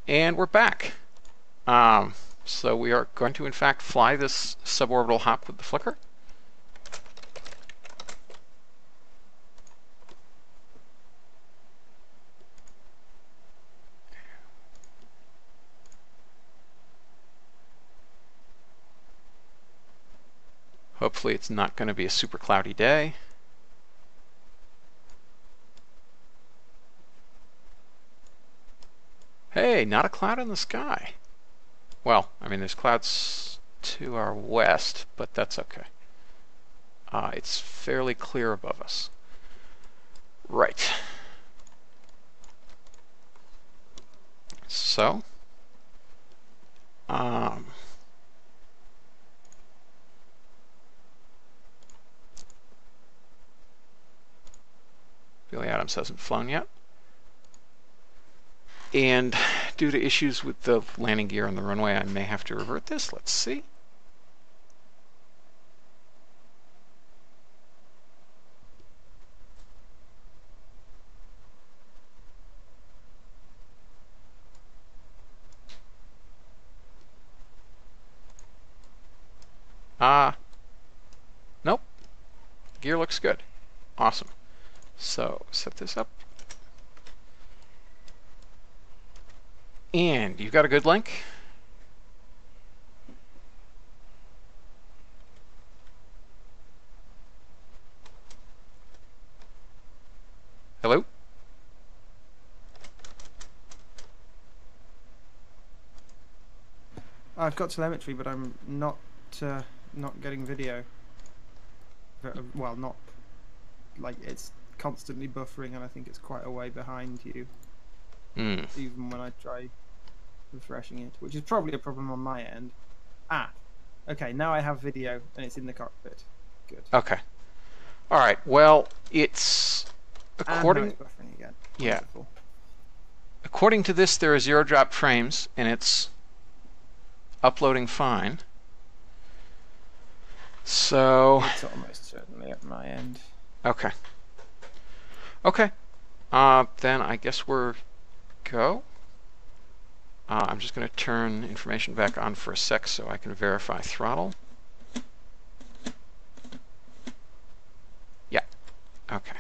And we're back. So we are going to in fact fly this suborbital hop with the flicker. Hopefully it's not going to be a super cloudy day. Hey, not a cloud in the sky. Well, I mean, there's clouds to our west, but that's okay. It's fairly clear above us. Right. So, Billy Adams hasn't flown yet. And due to issues with the landing gear on the runway, I may have to revert this. Let's see. Nope. Gear looks good. Awesome. So set this up. And you've got a good link. Hello? I've got telemetry, but I'm not getting video. Well, not like it's constantly buffering, and I think it's quite a way behind you. Even when I try refreshing it, which is probably a problem on my end. Okay, now I have video and it's in the cockpit. Good. Okay. All right. Well, it's according. It's buffering again. Yeah. Wonderful. According to this, there are 0 drop frames, and it's uploading fine. So. It's almost certainly at my end. Okay. Okay. Then I guess we're go. I'm just going to turn information back on for a sec so I can verify throttle. Yeah. Okay.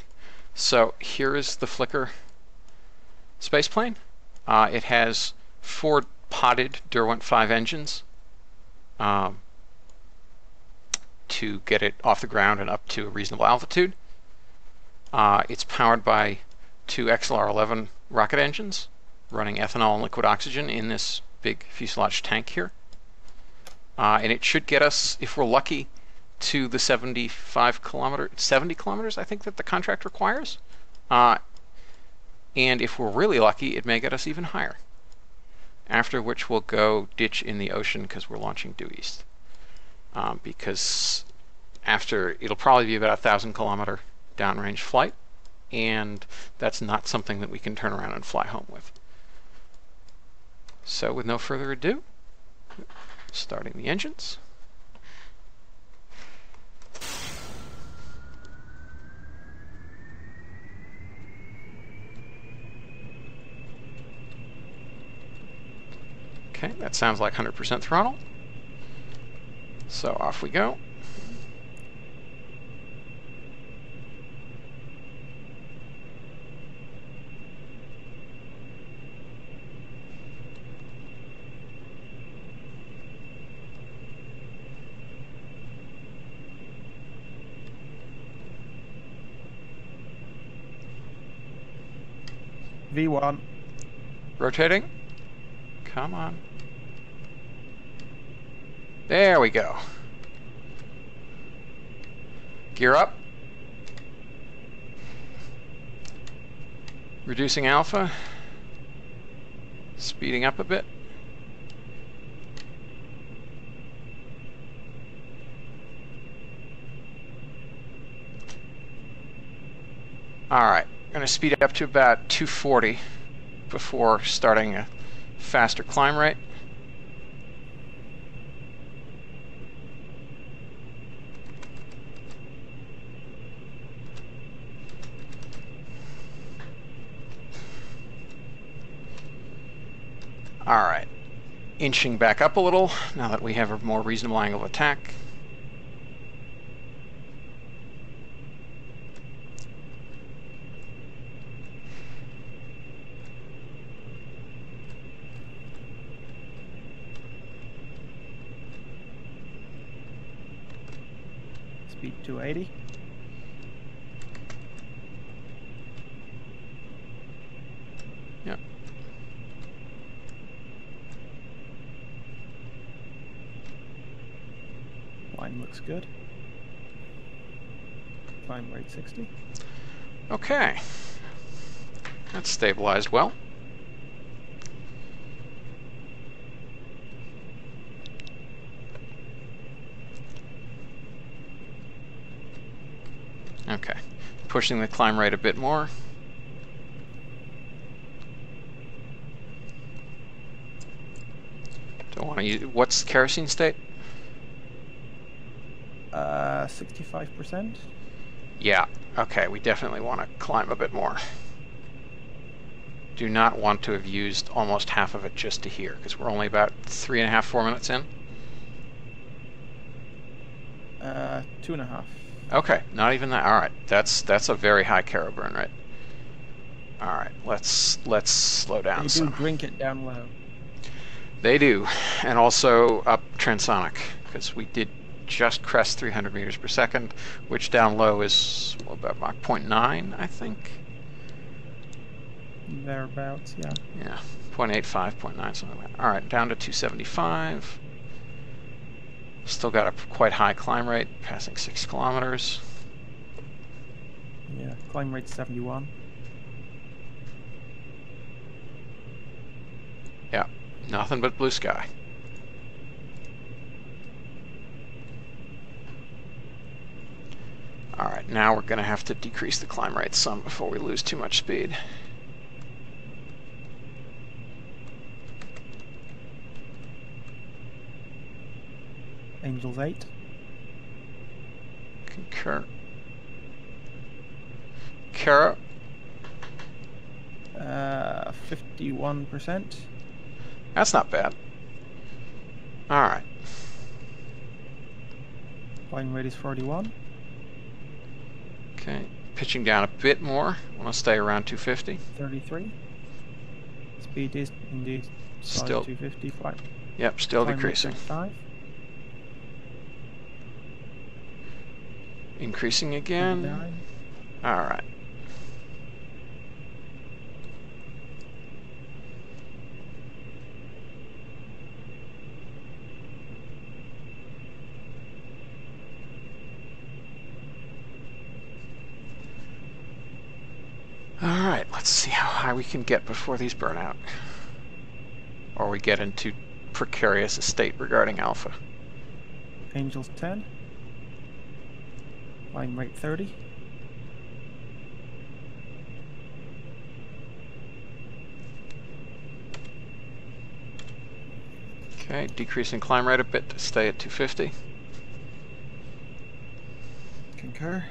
So here is the flicker spaceplane. It has 4 potted Derwent 5 engines to get it off the ground and up to a reasonable altitude. It's powered by 2 XLR-11 rocket engines running ethanol and liquid oxygen in this big fuselage tank here. And it should get us, if we're lucky, to the 70 kilometers I think that the contract requires. And if we're really lucky, it may get us even higher. After which we'll go ditch in the ocean because we're launching due east. Because after, it'll probably be about a 1,000-kilometer downrange flight, and that's not something that we can turn around and fly home with. So with no further ado, starting the engines. Okay, that sounds like 100% throttle. So off we go. V1. Rotating. Come on. There we go. Gear up. Reducing alpha. Speeding up a bit. Alright, I'm going to speed it up to about 240 before starting a faster climb rate. Alright. Inching back up a little, now that we have a more reasonable angle of attack. Speed 280. Yep. Line looks good. Climb rate 60. Okay. That's stabilized well. Okay. Pushing the climb rate a bit more. Don't want to use... What's kerosene state? 65%. Yeah. Okay, we definitely want to climb a bit more. Do not want to have used almost half of it just to here, because we're only about 3.5, 4 minutes in. 2.5. Okay, not even that. All right, that's a very high caro burn rate. All right, let's slow down They some. do drink it down low. They do, and also up transonic, because we did just crest 300 meters per second, which down low is about Mach 0.9, I think. Thereabouts, yeah. Yeah, 0.85, 0.9, something like that. All right, down to 275. Still got a quite high climb rate, passing 6 kilometers. Yeah, climb rate 71. Yeah, nothing but blue sky. All right, now we're going to have to decrease the climb rate some before we lose too much speed. Angels 8. Concur. Kara. 51%. That's not bad. All right. Climb rate is 41. Okay, pitching down a bit more. I want to stay around 250. 33. Speed is indeed Still. 250. Flight. Yep, still Climb rate decreasing. 35. Increasing again. 29. All right. All right, let's see how high we can get before these burn out. Or we get into precarious state regarding alpha. Angels 10. Climb rate 30. Okay, decreasing climb rate a bit to stay at 250. Concur.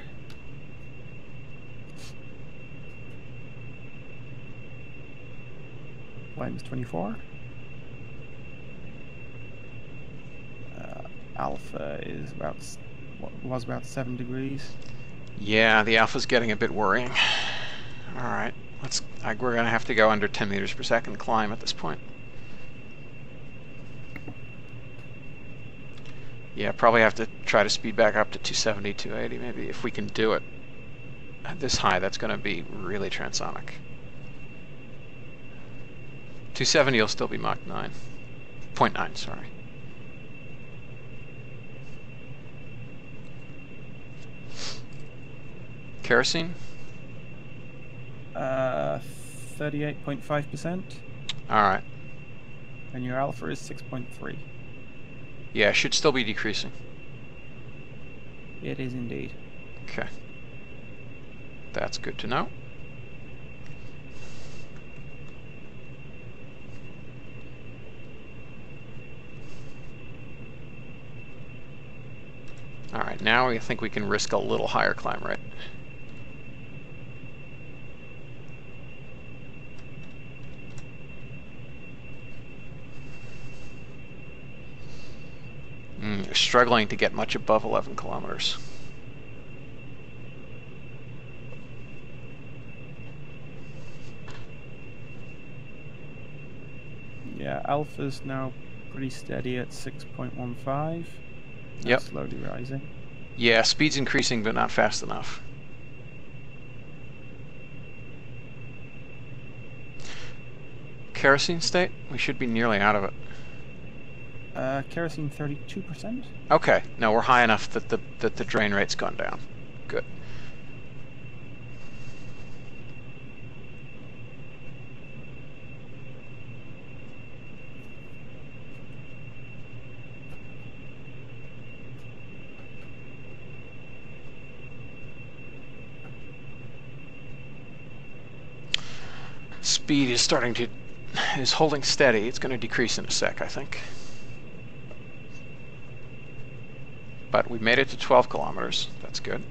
Climb is 24. Alpha is was about 7 degrees. Yeah, the alpha's getting a bit worrying. All right, we're gonna have to go under 10 meters per second climb at this point. Yeah, probably have to try to speed back up to 270, 280 maybe, if we can do it. At this high, that's gonna be really transonic. 270 will still be Mach 9. 0.9, sorry. Kerosene? 38.5%. Alright. And your alpha is 6.3. Yeah, should still be decreasing. It is indeed. Okay. That's good to know. Alright, now I think we can risk a little higher climb rate. struggling to get much above 11 kilometers. Yeah, alpha's now pretty steady at 6.15. Yep. Slowly rising. Yeah, speed's increasing, but not fast enough. Kerosene state? We should be nearly out of it. Kerosene 32%. Okay, no, we're high enough that the drain rate's gone down. Good. Speed is holding steady. It's going to decrease in a sec, I think. But we made it to 12 kilometers. That's good.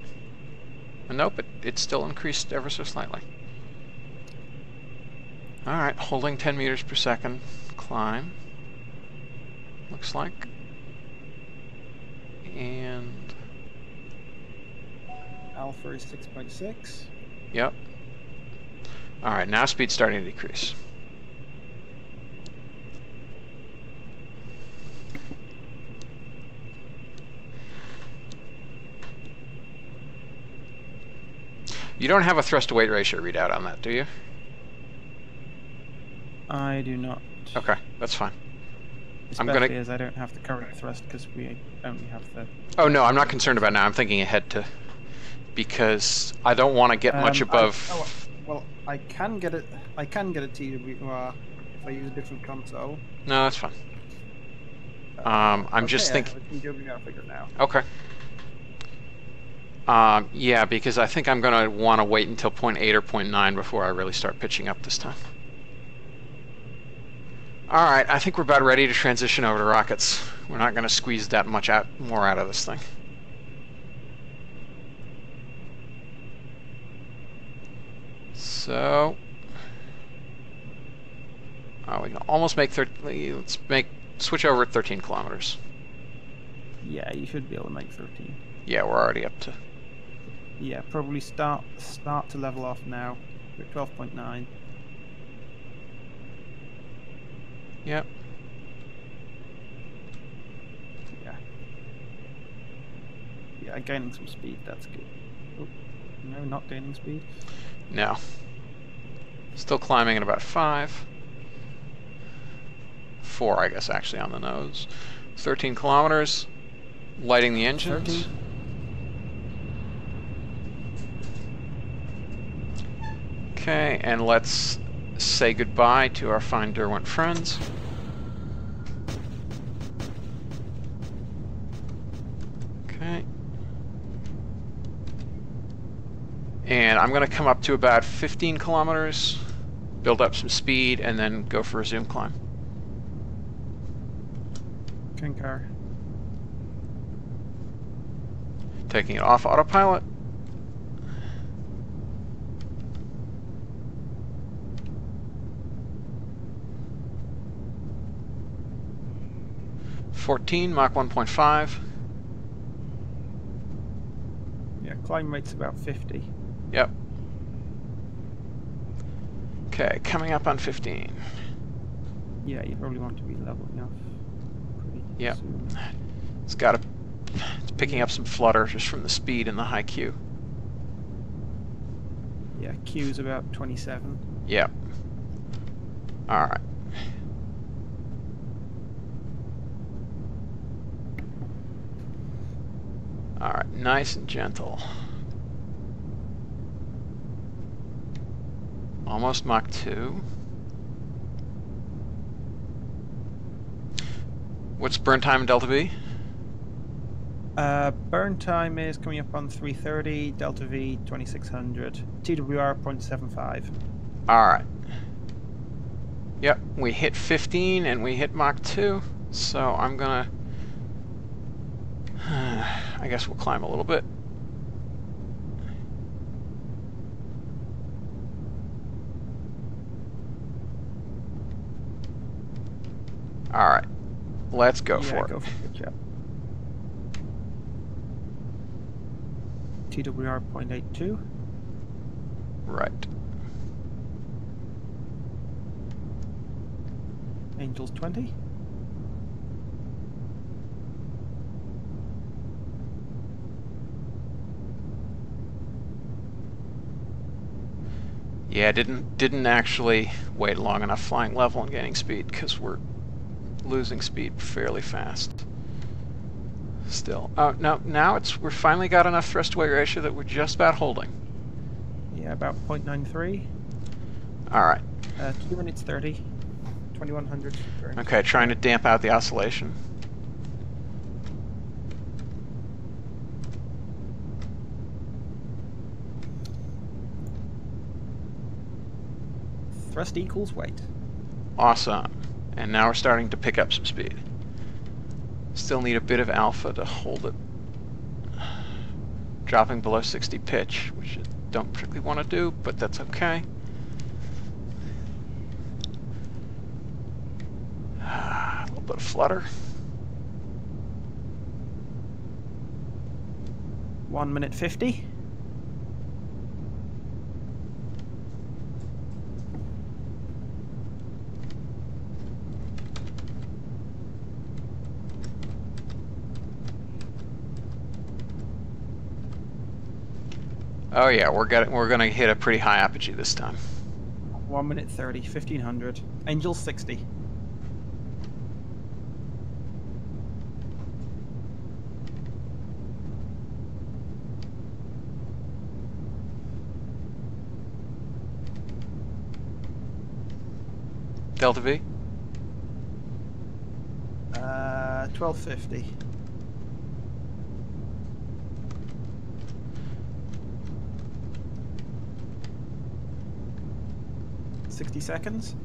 And nope, it still increased ever so slightly. Alright, holding 10 meters per second. Climb. Looks like. And... Alpha is 6.6. Yep. Alright, now speed's starting to decrease. You don't have a thrust-to-weight ratio readout on that, do you? I do not. Okay, that's fine. Especially as I don't have the current thrust because we only have the... Oh no, I'm not concerned about now. I'm thinking ahead to... Because I don't want to get much above... Well, I can get it. I can get a TWR if I use a different console. No, that's fine. I'm just thinking... TWR figure now. Okay. Yeah, because I think I'm going to want to wait until 0.8 or 0.9 before I really start pitching up this time. Alright, I think we're about ready to transition over to rockets. We're not going to squeeze that much more out of this thing. So... we can almost make let's switch over at 13 kilometers. Yeah, you should be able to make 13. Yeah, we're already up to... Yeah, probably start to level off now. We're at 12.9. Yep. Yeah. Yeah, gaining some speed, that's good. Oh, no, not gaining speed. No. Still climbing at about 5. 4, I guess, actually, on the nose. 13 kilometers. Lighting the engines. 13. Okay, and let's say goodbye to our fine Derwent friends. Okay. And I'm going to come up to about 15 kilometers, build up some speed, and then go for a zoom climb. Concur. Taking it off autopilot. Mach 1.5. Yeah, climb rate's about 50. Yep. Okay, coming up on 15. Yeah, you probably want to be leveling off pretty Yep. soon. It's picking up some flutter just from the speed and the high Q. Yeah, Q's about 27. Yep. Alright. Alright, nice and gentle. Almost Mach 2. What's burn time in Delta V? Burn time is coming up on 330, Delta V 2600, TWR 0.75. Alright. Yep, we hit 15 and we hit Mach 2, so I'm gonna... I guess we'll climb a little bit. Alright, let's go for it. Go for it, yeah. TWR 0.82. Right. Angels 20. Yeah, didn't actually wait long enough flying level and gaining speed because we're losing speed fairly fast. Still. Oh no, now we're finally got enough thrust to weight ratio that we're just about holding. Yeah, about 0.93. Alright. 2 minutes 30. 2100 burns. Okay, trying to damp out the oscillation. Thrust equals weight. Awesome. And now we're starting to pick up some speed. Still need a bit of alpha to hold it. Dropping below 60 pitch, which I don't particularly want to do, but that's okay. A little bit of flutter. 1 minute 50. Oh yeah, we're gonna hit a pretty high apogee this time. 1 minute 30. 1500. Angels 60. Delta V? 1250. $60 seconds.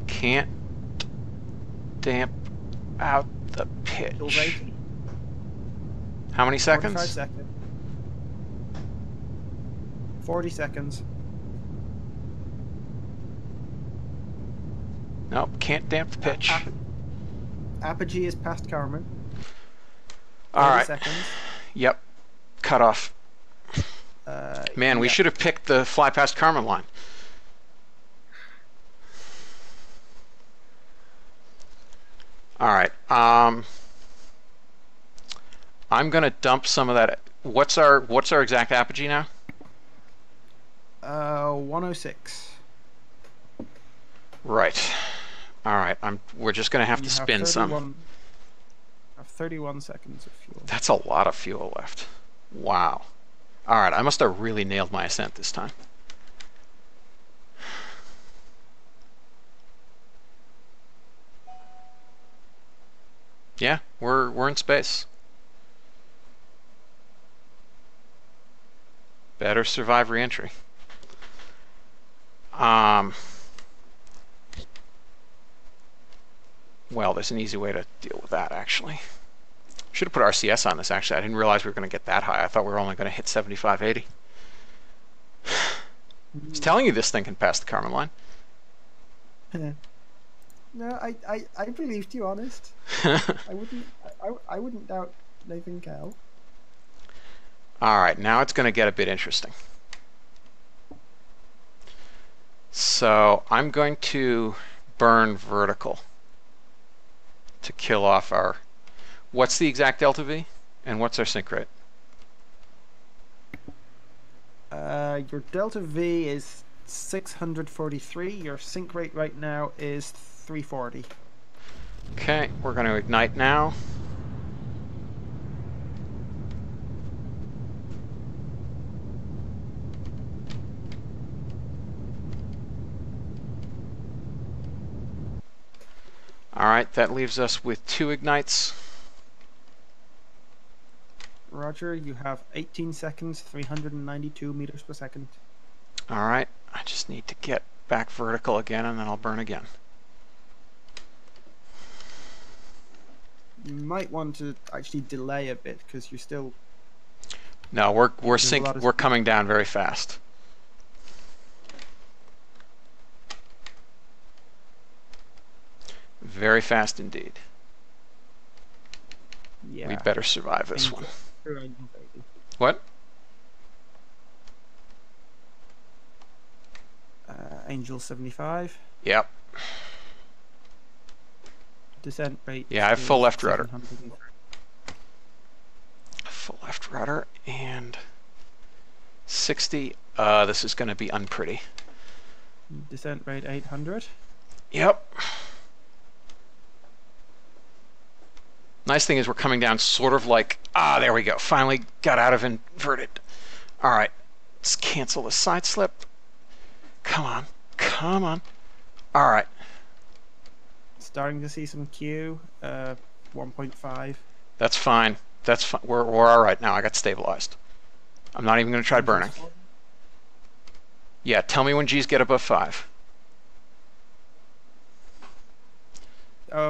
Can't damp out the Angels pitch. 80. How many 45 seconds? seconds. 40 seconds. Nope, can't damp the pitch. Apogee is past Carmen. 30 Alright. seconds. Yep. Cut off. Man, we yeah. should have picked the fly past Carmen line. Alright. I'm gonna dump some of that. What's our exact apogee now? 106. Right. Alright, we're just gonna have to spin some. I have 31 seconds of fuel. That's a lot of fuel left. Wow. Alright, I must have really nailed my ascent this time. Yeah, we're in space. Better survive re-entry. Well, there's an easy way to deal with that, actually. Should have put RCS on this, actually. I didn't realize we were going to get that high. I thought we were only going to hit 75, 80. I was telling you this thing can pass the Carmen line. No, I believed you, honest. I wouldn't doubt Nathan Kell. Alright, now it's going to get a bit interesting. So I'm going to burn vertical to kill off our... What's the exact delta V? And what's our sync rate? Your delta V is 643. Your sync rate right now is 340. Okay, we're going to ignite now. Alright, that leaves us with 2 ignites. Roger, you have 18 seconds, 392 meters per second. Alright, I just need to get back vertical again and then I'll burn again. You might want to actually delay a bit because you're still... No, we're coming down very fast. Very fast indeed. Yeah. We better survive this Angel, one. through Angel 80. What? Angel 75. Yep. Descent rate. Yeah, I have full is left rudder. 700. Full left rudder and 60. This is going to be unpretty. Descent rate 800. Yep. Nice thing is we're coming down sort of like, there we go. Finally got out of inverted. All right, let's cancel the side slip. Come on, come on. All right. Starting to see some Q, 1.5. That's fine. That's fine. We're all right now. I got stabilized. I'm not even going to try burning. Yeah, tell me when G's get above 5.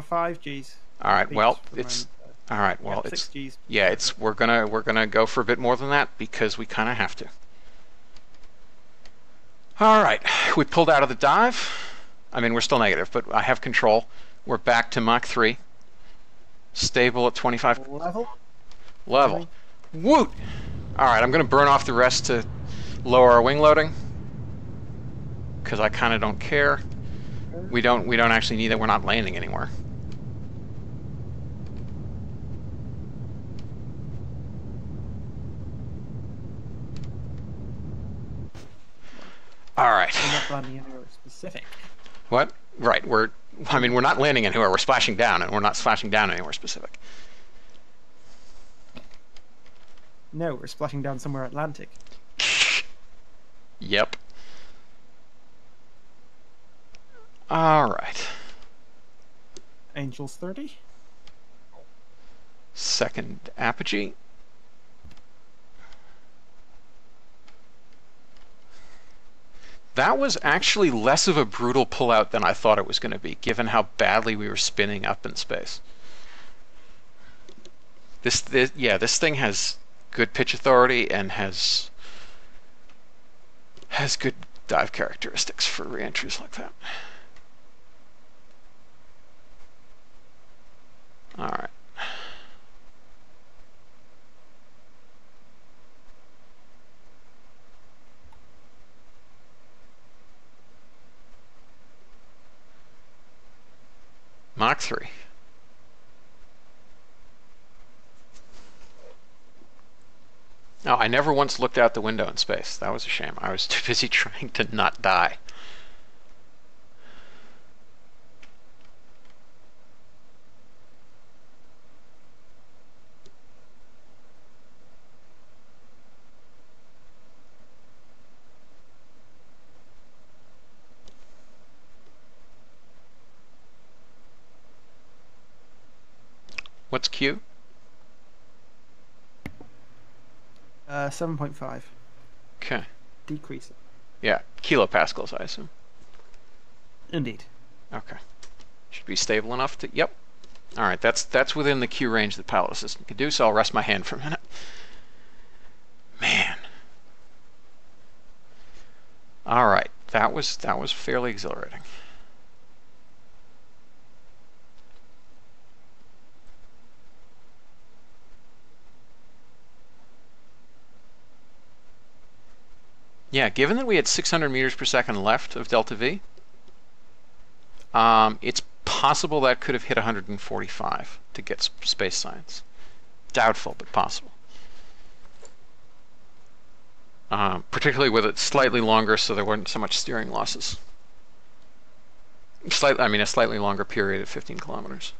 5 Gs. All right. Peaks Well, for it's moment. all right. Well, Yep, it's 6 Gs. yeah. It's we're gonna go for a bit more than that because we kind of have to. All right. We pulled out of the dive. I mean, we're still negative, but I have control. We're back to Mach 3. Stable at 25. Level. Woot! All right. I'm gonna burn off the rest to lower our wing loading because I kind of don't care. We don't actually need it. We're not landing anywhere. All right. We're not landing anywhere specific. What? Right. We're not landing anywhere. We're splashing down, and we're not splashing down anywhere specific. No, we're splashing down somewhere Atlantic. Yep. All right. Angels 30. Second apogee. That was actually less of a brutal pullout than I thought it was going to be, given how badly we were spinning up in space. This thing has good pitch authority and has good dive characteristics for re-entries like that. All right. Mach 3. Oh, I never once looked out the window in space. That was a shame. I was too busy trying to not die. What's Q? 7.5. Okay. Decreasing. Yeah, kilopascals, I assume. Indeed. Okay. Should be stable enough to. Yep. All right. That's within the Q range that pilot assistant can do. So I'll rest my hand for a minute. Man. All right. That was fairly exhilarating. Yeah, given that we had 600 meters per second left of delta V, it's possible that could have hit 145 to get space science. Doubtful, but possible. Particularly with it slightly longer, so there weren't so much steering losses. A slightly longer period at 15 kilometers.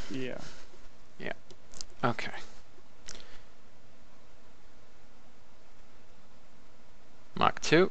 Yeah. Yeah. Okay. Mach 2.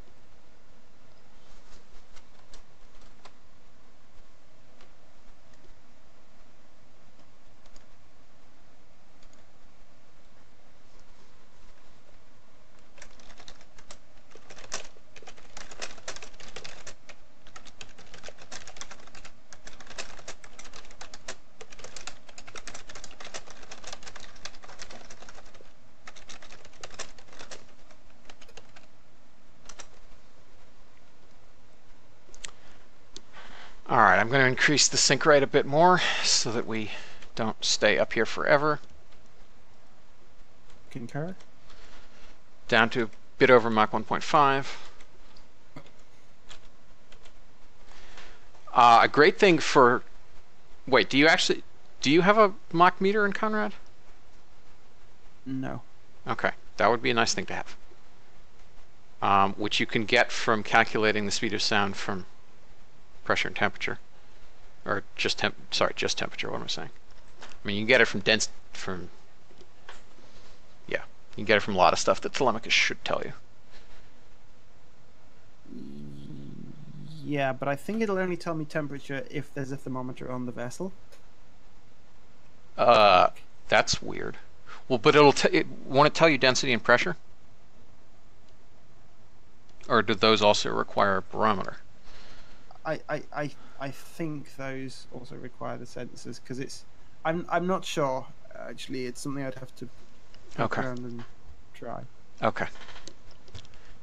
Alright, I'm going to increase the sink rate a bit more so that we don't stay up here forever. Concur. Down to a bit over Mach 1.5. A great thing for... Wait, do you have a Mach meter in Conrad? No. Okay, that would be a nice thing to have. Which you can get from calculating the speed of sound from pressure and temperature. Or just temperature, what am I saying? I mean, you can get it from yeah, you can get it from a lot of stuff that Telemachus should tell you. Yeah, but I think it'll only tell me temperature if there's a thermometer on the vessel. That's weird. Well, but won't it tell you density and pressure? Or do those also require a barometer? I think those also require the sensors because it's. I'm not sure actually. It's something I'd have to poke around and try. Okay.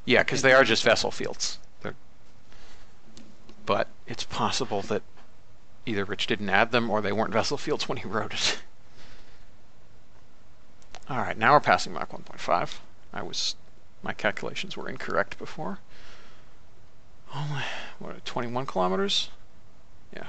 Yeah, because they are just vessel fields. But it's possible that either Rich didn't add them or they weren't vessel fields when he wrote it. All right, now we're passing Mach 1.5. My calculations were incorrect before. Oh, what, 21 kilometers? Yeah.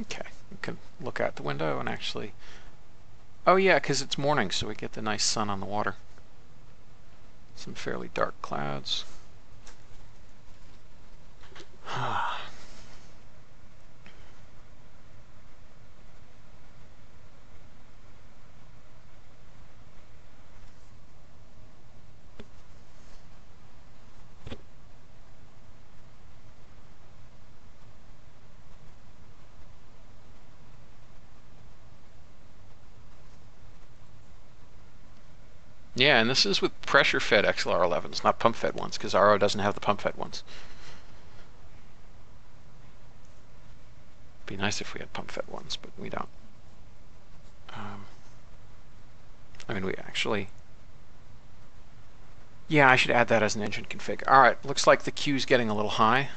Okay, we can look out the window and actually... Oh yeah, because it's morning, so we get the nice sun on the water. Some fairly dark clouds. Yeah, and this is with pressure-fed XLR11s, not pump-fed ones, because RO doesn't have the pump-fed ones. Be nice if we had pump-fed ones, but we don't. I mean, we actually... Yeah, I should add that as an engine config. Alright, looks like the Q's getting a little high.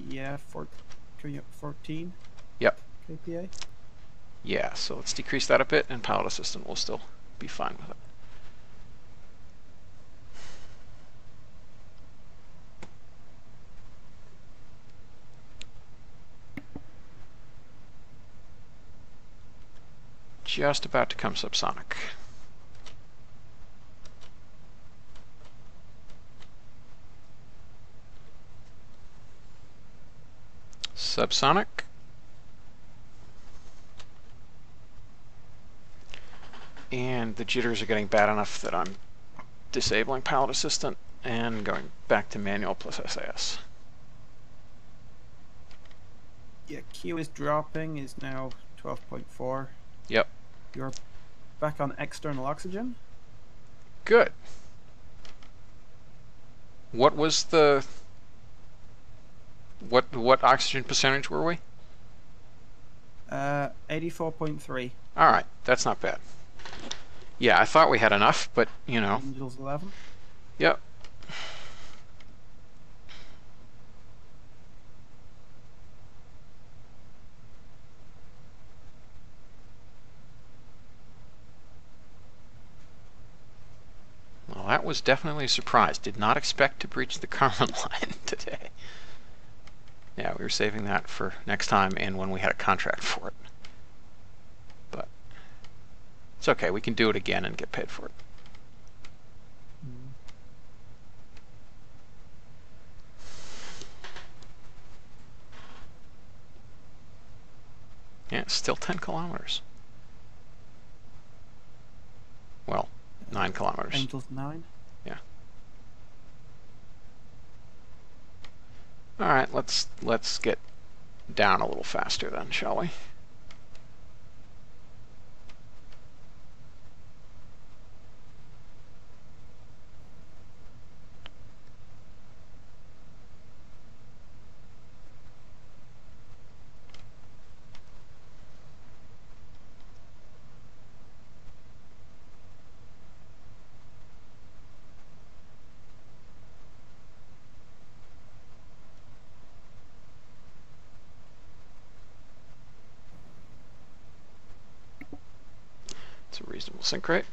Yeah, 14 Yep. kPa. Yeah, so let's decrease that a bit, and Pilot Assistant will still be fine with it. Just about to come subsonic. Subsonic. And the jitters are getting bad enough that I'm disabling Pilot Assistant and going back to manual plus SAS. Yeah, Q is dropping, is now 12.4. Yep. You're back on external oxygen? Good. What was the... What oxygen percentage were we? 84.3. Alright, that's not bad. Yeah, I thought we had enough, but, you know. Angels 11. Yep. Well, that was definitely a surprise. Did not expect to breach the Kármán line today. Yeah, we were saving that for next time and when we had a contract for it. But it's okay, we can do it again and get paid for it. Yeah, it's still 10 kilometers. Well, 9 kilometers. Angels 9. Yeah. All right, let's get down a little faster then, shall we? It's a reasonable sink rate.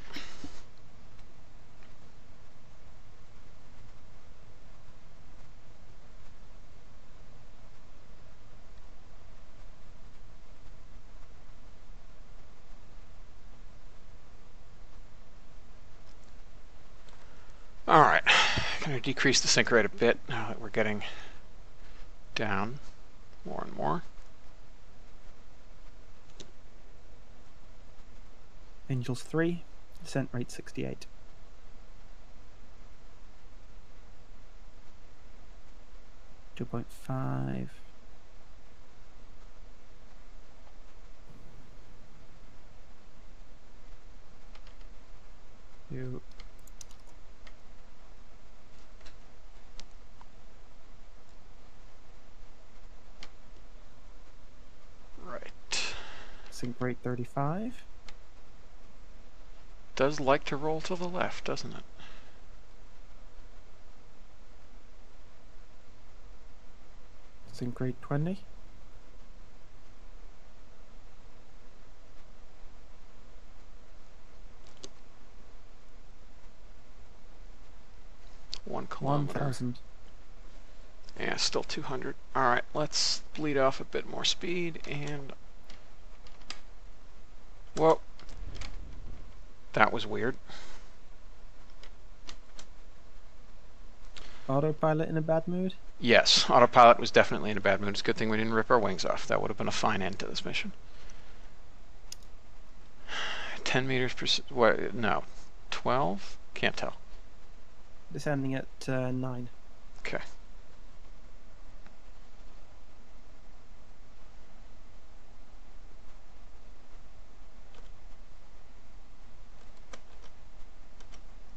All right, going to decrease the sink rate a bit now that we're getting down more and more. Angels 3, descent rate 68. .5. Two. Right. Sink rate 35. Does like to roll to the left, doesn't it? Sink rate 20. One kilometer. 1,000. Yeah, still 200. All right, let's bleed off a bit more speed and... Whoa. That was weird. Autopilot in a bad mood? Yes, autopilot was definitely in a bad mood. It's a good thing we didn't rip our wings off. That would have been a fine end to this mission. 10 meters per... What? No. 12? Can't tell. Descending at 9. Okay.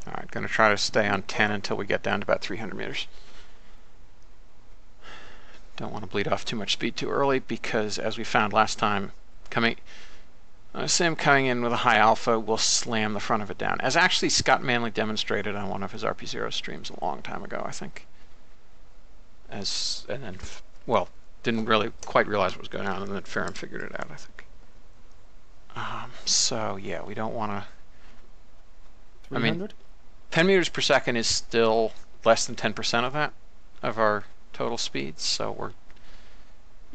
All right, going to try to stay on 10 until we get down to about 300 meters. Don't want to bleed off too much speed too early because, as we found last time, Sim coming in with a high alpha will slam the front of it down. As actually Scott Manley demonstrated on one of his RP0 streams a long time ago, I think. And then, well, didn't really quite realize what was going on, and then Farron figured it out, I think. So, yeah, we don't want to... 300? 10 meters per second is still less than 10% of that, of our total speed, so we're...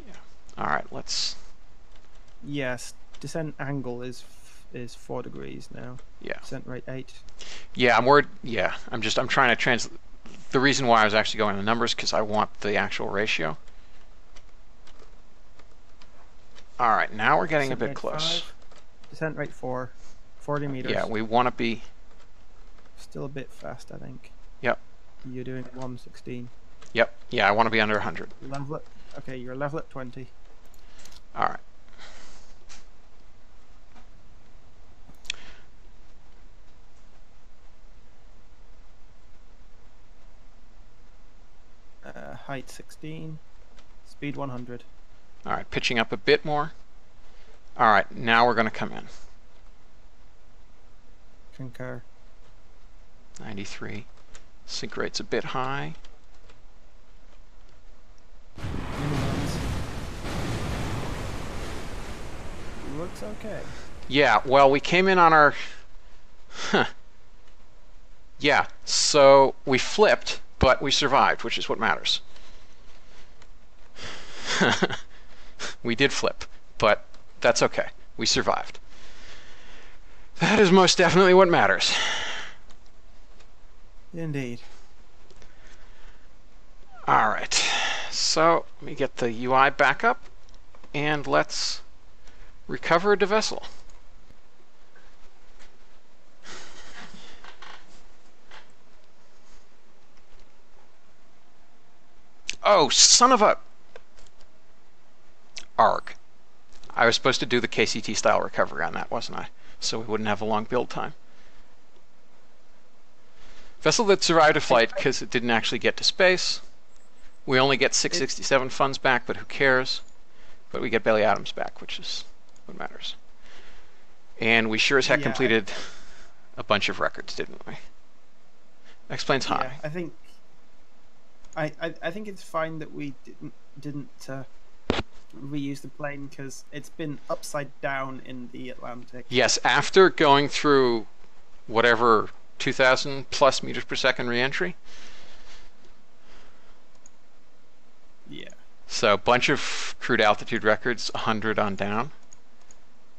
Yeah. All right, let's... Yes, descent angle is 4 degrees now. Yeah. Descent rate 8. Yeah, I'm worried. Yeah, I'm trying to the reason why I was actually going to the numbers because I want the actual ratio. All right, now we're getting Descent a bit rate close. 5. Descent rate 4. 40 meters. Yeah, we want to be... Still a bit fast, I think. Yep. You're doing 116. Yep. Yeah, I want to be under 100. Level it. Okay, you're level at 20. All right. Height 16. Speed 100. All right, pitching up a bit more. All right, now we're going to come in. Concur. 93. Sink rate's a bit high. Minimize. Looks okay. Yeah, well, we came in on our... Yeah, so we flipped, but we survived, which is what matters. We did flip, but that's okay. We survived. That is most definitely what matters. Indeed. All right, so let me get the UI back up, and let's recover the vessel. Oh, son of a... Arg. I was supposed to do the KCT style recovery on that, wasn't I? So we wouldn't have a long build time. Vessel that survived a flight because it didn't actually get to space. We only get 667 funds back, but who cares? But we get Bailey Adams back, which is what matters. And we sure as heck completed a bunch of records, didn't we? Explains hi. Yeah, I think it's fine that we didn't reuse the plane because it's been upside down in the Atlantic. Yes, after going through whatever 2,000 plus meters per second reentry. Yeah. So a bunch of crude altitude records, 100 on down.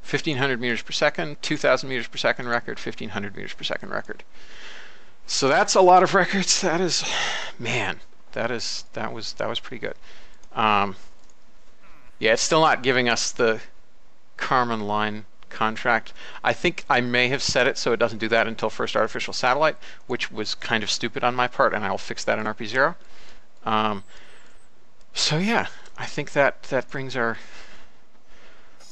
1,500 meters per second, 2,000 meters per second record, 1,500 meters per second record. So that's a lot of records. That is, man, that was pretty good. Yeah, it's still not giving us the Kármán line contract. I think I may have set it so it doesn't do that until first artificial satellite, which was kind of stupid on my part, and I'll fix that in RP0. So yeah, I think that brings our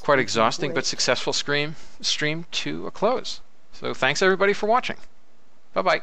quite exhausting but successful stream to a close. So thanks everybody for watching. Bye-bye.